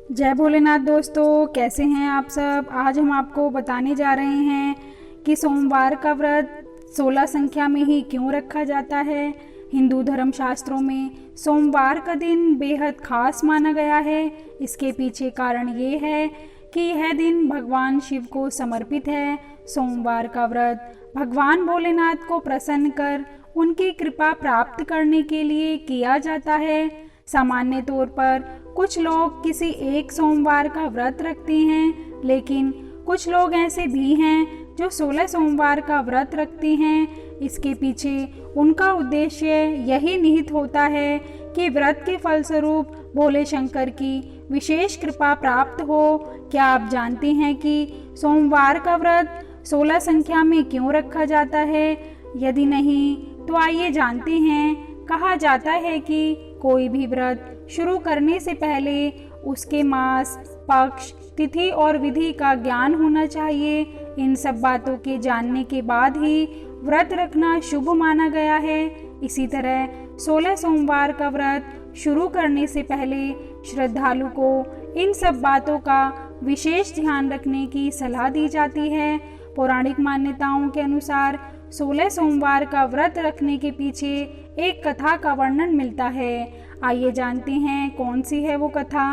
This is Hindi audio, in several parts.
जय भोलेनाथ दोस्तों, कैसे हैं आप सब। आज हम आपको बताने जा रहे हैं कि सोमवार का व्रत 16 संख्या में ही क्यों रखा जाता है। हिंदू धर्म शास्त्रों में सोमवार का दिन बेहद खास माना गया है। इसके पीछे कारण ये है कि यह दिन भगवान शिव को समर्पित है। सोमवार का व्रत भगवान भोलेनाथ को प्रसन्न कर उनकी कृपा प्राप्त करने के लिए किया जाता है। सामान्य तौर पर कुछ लोग किसी एक सोमवार का व्रत रखते हैं, लेकिन कुछ लोग ऐसे भी हैं जो 16 सोमवार का व्रत रखते हैं। इसके पीछे उनका उद्देश्य यही निहित होता है कि व्रत के फलस्वरूप भोले शंकर की विशेष कृपा प्राप्त हो। क्या आप जानते हैं कि सोमवार का व्रत 16 संख्या में क्यों रखा जाता है? यदि नहीं तो आइए जानते हैं। कहा जाता है कि कोई भी व्रत शुरू करने से पहले उसके मास, पक्ष, तिथि और विधि का ज्ञान होना चाहिए। इन सब बातों के जानने के बाद ही व्रत रखना शुभ माना गया है। इसी तरह 16 सोमवार का व्रत शुरू करने से पहले श्रद्धालु को इन सब बातों का विशेष ध्यान रखने की सलाह दी जाती है। पौराणिक मान्यताओं के अनुसार 16 सोमवार का व्रत रखने के पीछे एक कथा का वर्णन मिलता है। आइए जानते हैं कौन सी है वो कथा।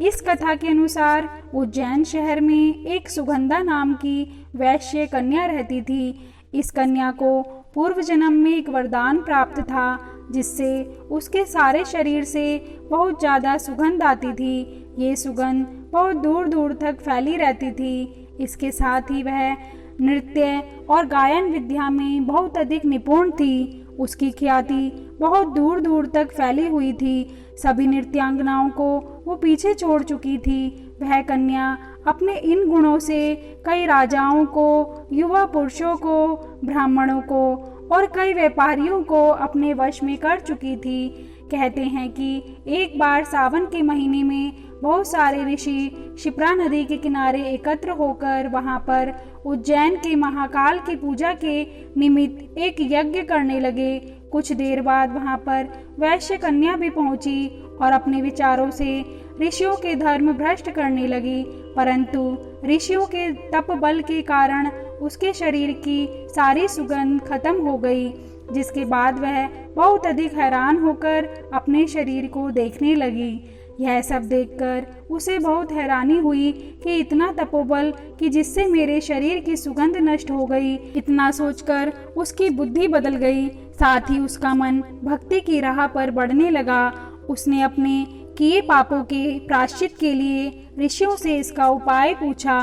इस कथा के अनुसार उज्जैन शहर में एक सुगंधा नाम की वैश्य कन्या रहती थी। इस कन्या को पूर्व जन्म में एक वरदान प्राप्त था, जिससे उसके सारे शरीर से बहुत ज़्यादा सुगंध आती थी। ये सुगंध बहुत दूर दूर तक फैली रहती थी। इसके साथ ही वह नृत्य और गायन विद्या में बहुत अधिक निपुण थी। उसकी ख्याति बहुत दूर दूर तक फैली हुई थी। सभी नृत्यांगनाओं को वो पीछे छोड़ चुकी थी। वह कन्या अपने इन गुणों से कई राजाओं को, युवा पुरुषों को, ब्राह्मणों को और कई व्यापारियों को अपने वश में कर चुकी थी। कहते हैं कि एक बार सावन के महीने में बहुत सारे ऋषि क्षिप्रा नदी के किनारे एकत्र होकर वहां पर उज्जैन के महाकाल की पूजा के निमित्त एक यज्ञ करने लगे। कुछ देर बाद वहां पर वैश्य कन्या भी पहुंची और अपने विचारों से ऋषियों के धर्म भ्रष्ट करने लगी, परंतु ऋषियों के तप बल के कारण उसके शरीर की सारी सुगंध खत्म हो गई। जिसके बाद वह बहुत अधिक हैरान होकर अपने शरीर को देखने लगी। यह सब देखकर उसे बहुत हैरानी हुई कि इतना तपोबल कि जिससे मेरे शरीर की सुगंध नष्ट हो गई। इतना सोचकर उसकी बुद्धि बदल गई। साथ ही उसका मन भक्ति की राह पर बढ़ने लगा। उसने अपने किए पापों के प्रायश्चित के लिए ऋषियों से इसका उपाय पूछा।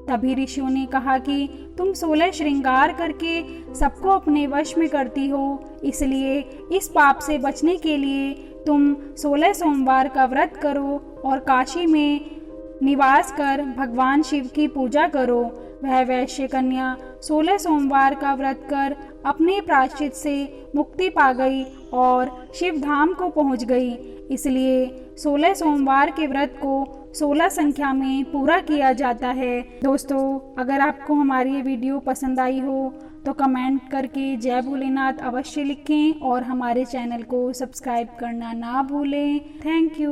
तभी ऋषियों ने कहा कि तुम 16 श्रृंगार करके सबको अपने वश में करती हो, इसलिए इस पाप से बचने के लिए तुम 16 सोमवार का व्रत करो और काशी में निवास कर भगवान शिव की पूजा करो। वह वैश्य कन्या 16 सोमवार का व्रत कर अपने प्रायश्चित से मुक्ति पा गई और शिव धाम को पहुंच गई। इसलिए 16 सोमवार के व्रत को 16 संख्या में पूरा किया जाता है। दोस्तों, अगर आपको हमारी ये वीडियो पसंद आई हो तो कमेंट करके जय भोलेनाथ अवश्य लिखें और हमारे चैनल को सब्सक्राइब करना ना भूलें। Thank you.